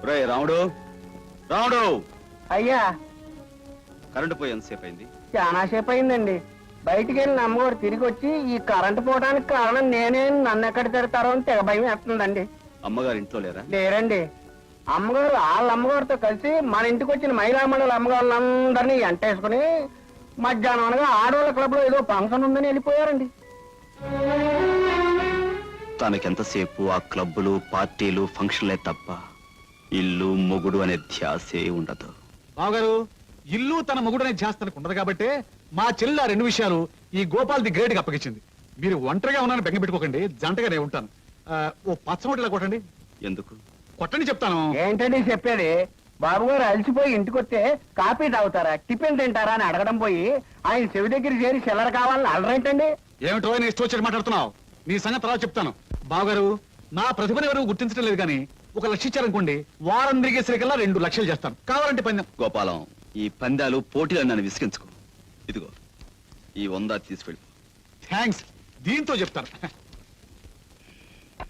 రే రాముడు, రాముడు. అయ్యా కరెంటు పోయి ఎంతసేపు అయింది? చాలా సేపు అయిందండి. బయటికి వెళ్ళిన అమ్మగారు తిరిగి వచ్చి ఈ కరెంటు పోవడానికి కారణం నేనే, నన్ను ఎక్కడ తిడతారో అని తెగ భయం వేస్తుందండి. అమ్మగారు ఇంట్లో లేరా? లేరండి. అమ్మగారు వాళ్ళ అమ్మగారితో కలిసి మన ఇంటికి వచ్చిన మహిళా మండలి అమ్మగారులందరినీ ఎంటేసుకుని మధ్యాహ్నం అనగా ఆడవాళ్ళ క్లబ్ లో ఏదో ఫంక్షన్ ఉందని వెళ్ళిపోయారండి. తనకెంతసేపు ఆ క్లబ్బులు, పార్టీలు, ఫంక్షన్లే తప్ప ఇల్లు, మొగుడు అనే ధ్యాసే ఉండదు. బావగారు, ఇల్లు తన మొగుడనే ధ్యాస తనకు ఉండదు కాబట్టి మా చెల్లి ఆ రెండు విషయాలు ఈ గోపాల్ది గ్రేడ్కి అప్పగించింది. మీరు ఒంటరిగా ఉన్నాను బెంగ పెట్టుకోకండి, జంటగా నేను ఉంటాను. ఓ పచ్చమొట్టిలా కొట్టండి. ఎందుకు కొట్టండి చెప్తాను. ఏంటండి చెప్పేది? బాబు గారు అలసిపోయి ఇంటికి వస్తే కాఫీ తాగుతారా, టిఫిన్ తింటారా అని అడగడం పోయి ఆయన చెవి దగ్గర చేరి చిల్లర కావాలని అడరేంటండి? ఏమిటో నీ ఇష్టం వచ్చి మాట్లాడుతున్నావు. నీ సంగతి తర్వాత చెప్తాను. బావగారు, నా ప్రతిభను ఎవరు గుర్తించడం లేదు కానీ 1 లక్ష ఇచ్చారనుకోండి, వారం తిరిగేసరికల్లా 2 లక్షలు చేస్తాను. కావాలంటే పందెం. గోపాలం, ఈ పందాలు పోటీలు నన్ను విసిగించుకో. ఇదిగో ఈ 100 తీసుకెళ్ళి. థ్యాంక్స్, దీంతో చెప్తాను.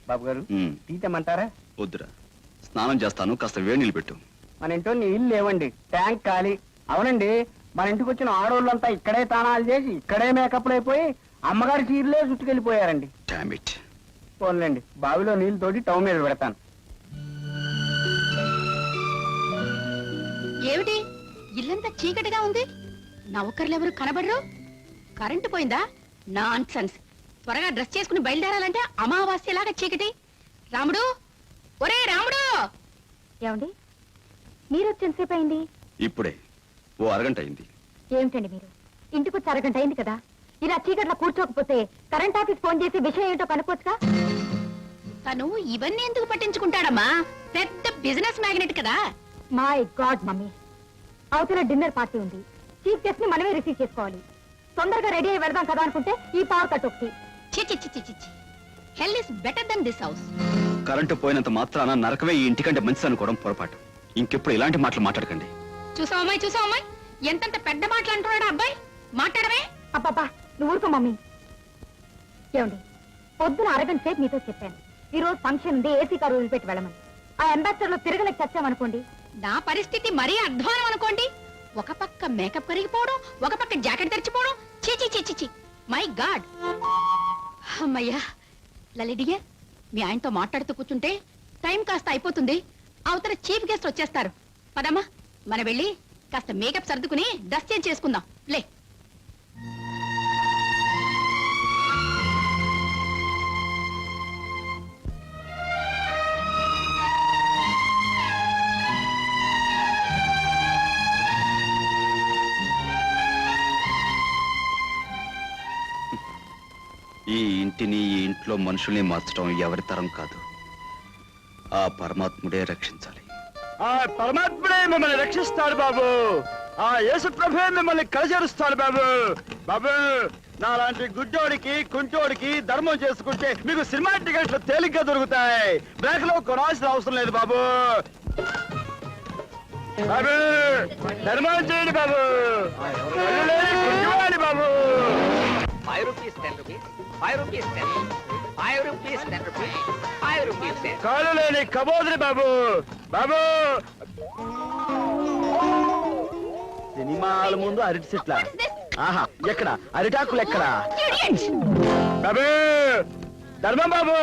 బాబు గారు టీ తెమ్మంటారా? వద్దురా, స్నానం చేస్తాను, కాస్త వేడి నీళ్ళు పెట్టు. మన ఇంట్లో నీళ్ళు లేవండి, ట్యాంక్ ఖాళీ. అవునండి, మన ఇంటికి వచ్చిన ఆడోళ్ళంతా ఇక్కడే తానాలు చేసి ఇక్కడే మేకప్లు అయిపోయి అమ్మగారి చీరలే చుట్టుకెళ్ళిపోయారండి. Damn it. పోన్లేండి, బావిలో నీళ్లు తోటి టౌన్ మీద పెడతాను. ఏమిటి ఇల్లంతా చీకటిగా ఉంది? నౌకర్లెవరు కనబడరు? కరెంటు పోయిందా? Non sense. త్వరగా డ్రెస్ చేసుకుని బయలుదేరాలంటే అమావాస్యలాగా చీకటి. రాముడు, ఒరే రాముడు! ఏమండి, మీరు వచ్చి ఎంతసేపు అయింది? ఇప్పుడే ఓ అరగంట అయింది. ఏమిటండి మీరు? ఇంటికి వచ్చి అరగంట అయింది కదా. ఇలా చీకట్లో కూర్చోకపోతే కరెంట్ ఆఫీస్ ఫోన్ చేసి విషయం ఏంటో కనుక్కోవచ్చుగా. తను ఇవన్నీ ఎందుకు పట్టించుకుంటాడమ్మా? పెద్ద బిజినెస్ మ్యాగ్నెట్ కదా. మై గాడ్ మమ్మీ, అవతల డిన్నర్ పార్టీ ఉంది. చీఫ్ గెస్ట్ ని మనమే రిసీవ్ చేసుకోవాలి. తొందరగా రెడీ అయి వెళ్దాం కదా అనుకుంటే ఈ పవర్ కట్ ఒకటి. Hell is better than this house. Current పోయినంత మాత్రాన నరకమే ఈ ఇంటికంటే మంచిది అనుకోవడం పొరపాటు. ఇంకెప్పుడు ఇలాంటి మాటలు మాట్లాడకండి. చూసావమ్మాయి, ఎంతంత పెద్ద మాటలు అంటున్నాడు అబ్బాయి. మాట్లాడమే. అబ్బాబా, నువ్వు ఊరుకో మమ్మీ. ఏమండి, పొద్దున అరగంట సేపు మీతో చెప్పాను, ఈ రోజు ఫంక్షన్ ఉంది, ఏసీ కారు వదిలిపెట్టి వెళ్ళమని. ఆ అంబాసిడర్ లో తిరగలేక చచ్చామనుకోండి. నా పరిస్థితి మరీ అధ్వానం అనుకోండి. ఒక పక్క మేకప్ కరిగిపోవడం, ఒక పక్క జాకెట్ తెరిచిపోవడం. చీ. My God. అమ్మయ్యా. లలిడియే, మీ ఆయనతో మాట్లాడుతూ కూర్చుంటే టైం కాస్త అయిపోతుంది. అవతల చీఫ్ గెస్ట్ వచ్చేస్తారు. పదమ్మా, మన వెళ్ళి కాస్త మేకప్ సర్దుకుని డ్రెస్ చేంజ్ చేసుకుందాం. లే. ఈ ఇంటిని, ఈ ఇంట్లో మనుషుల్ని మార్చడం ఎవరి తరం కాదు. ఆ పరమాత్ముడే రక్షించాలి. ఆ పరమాత్ముడే మిమ్మల్ని రక్షిస్తాడు బాబు. ఆ యేసు ప్రభువే మిమ్మల్ని కలిసేరుస్తాడు బాబు. బాబు, నాలాంటి గుడ్డోడికి, కుంటోడికి ధర్మం చేసుకుంటే మీకు సినిమా టికెట్లు తేలిగ్గా దొరుకుతాయి. బ్లాక్ లో కొనాల్సిన అవసరం లేదు బాబు. బాబు, ధర్మం చేయండి బాబు. గుడ్డివాడి బాబు. 5 rupees, 10 rupees, 5 rupees, 10, 5 rupees, 10 rupees, 5 rupees, 10. కాలు లేని కబోదిరి బాబు. బాబు, సినిమాల ముందు అరటి చెట్ల. ఆహా, ఎక్కడ అరిటాకులు ఎక్కడ? బాబు, ధర్మం బాబు.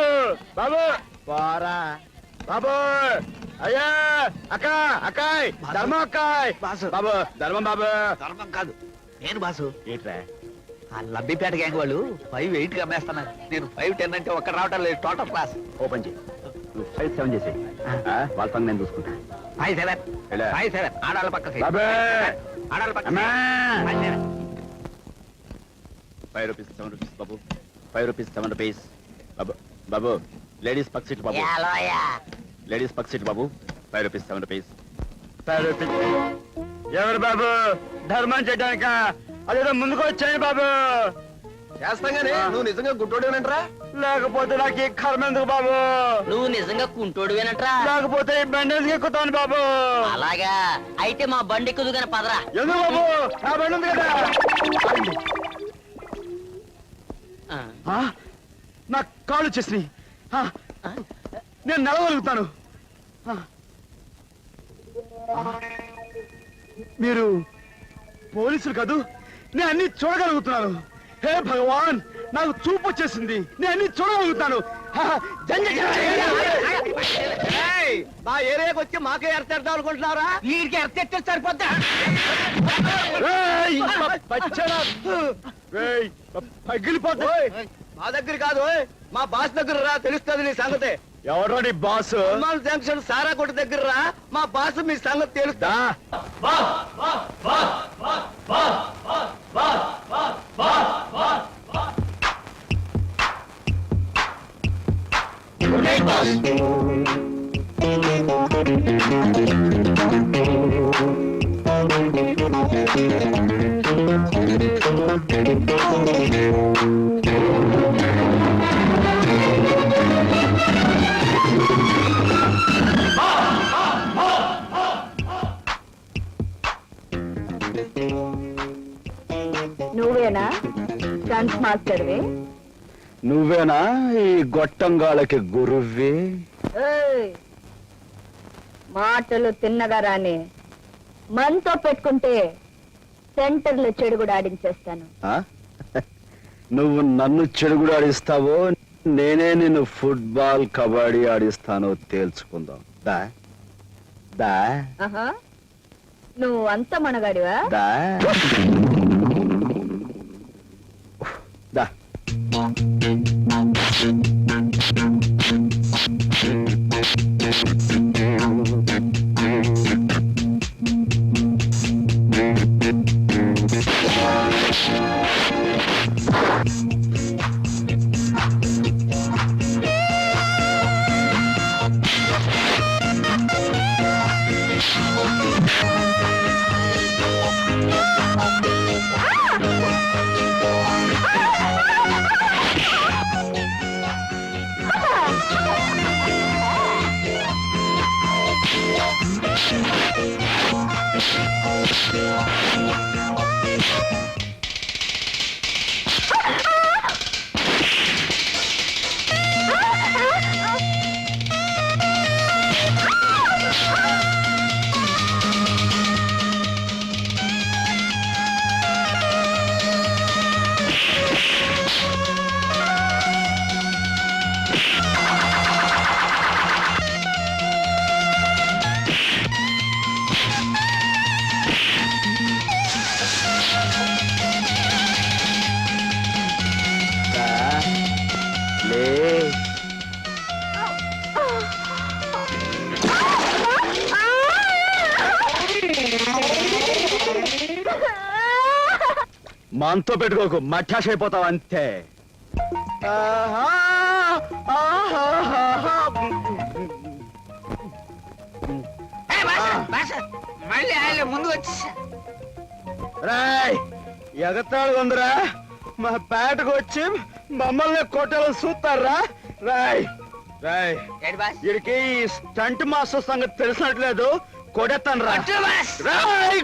బాబు పోరా బాబు. అయ్యా, అక్కాయ్ ధర్మం అక్కాయ్. బాబు, ధర్మం బాబు. ధర్మం కాదు, నేను బాసు. ఏంట్రా? ఆ లబ్బిపేట గ్యాంగ్ వాళ్ళు 5-8 కి అమ్మేస్తున్నారు. నేను 5-10 అంటే ఒక్క రావటం లేదు. Total class. ఓపెన్ చేయి. 5-7 చేసేయి. వాళ్ళ పని నేను చూసుకుంటా. 5-7 ఆడాల పక్క సైడ్. బాబు, ఆడాల పక్క అమ్మా. 5-7. 5 రూపీస్, 7 రూపీస్ బాబు. 5 రూపీస్, 7 రూపీస్ బాబు. బాబు, లేడీస్ పక్క సీట్ బాబు. లేడీస్ పక్క సీట్ బాబు. 5 రూపీస్, 7 రూపీస్. 5 రూపీస్. ఎవరు బాబు? ధర్మం చేయడానిక? అదేదో ముందుకు వచ్చాయి బాబు. చేస్తాగానే నువ్వు నిజంగా గుంటోడివేనంట్రా? లేకపోతే నాకు ఈ కర్మ ఎందుకు బాబు? నువ్వు నిజంగా కుంటోడివేనంట్రా? లేకపోతే ఈ బండి ఎందుకు ఎక్కుతాను బాబు? అలాగా అయితే మా బండి ఎక్కుదుగానే పదరా. ఎందుకు బాబు? నా బండి ఉంది కదా. నా కాళ్ళు చేసినాయి. నేను నడవగలుగుతాను. మీరు పోలీసులు కాదు, నేను అన్ని చూడగలుగుతున్నాను. హే భగవాన్, నాకు చూపు వచ్చేసింది, నేను అన్ని చూడగలుగుతాను. మా ఏరియాకి వచ్చి మాకే ఎడతాడు అనుకుంటున్నారా? వీడికి ఎడతెట్టే సరిపోద్దా? పగిలిపోతాయి. మా దగ్గర కాదు, మా బాస్ దగ్గర రా, తెలుస్తుంది నీ సంగతే. ఎవరో నీ బాస్? జంక్షన్ సారా కొట్టు దగ్గర రా, మా బాస్ మీ సంగతి తెలుస్తా. నువ్వేనా డాన్స్ మాస్టర్వే? నువ్వేనా ఈ గొట్టంగాళ్ళకి గురువ్వి? మాటలు తిన్నగా రాని మనతో పెట్టుకుంటే సెంటర్లో చెడుగుడు ఆడించేస్తాను. ఆ? నువ్వు నన్ను చెడుగుడు ఆడిస్తావో, నేనే నిన్ను ఫుట్బాల్ కబడ్డీ ఆడిస్తానో తేల్చుకుందాం. దా దా ఆహా, నువ్వు అంత మనగాడివా? దా దా. మనతో పెట్టుకోకు, మఠాష్ అయిపోతావు అంతే. మళ్ళీ ఆయన ముందు వచ్చి రాయ్, ఎగతాడు ఉందిరా, మా పేటకు వచ్చి మమ్మల్ని కొట్టాలని చూస్తారా? రాయ్ రాయ్, వీడికి ఈ స్టంట్ మాస్టర్ సంగతి తెలిసినట్లేదు, కొడతాను రా. రాయ్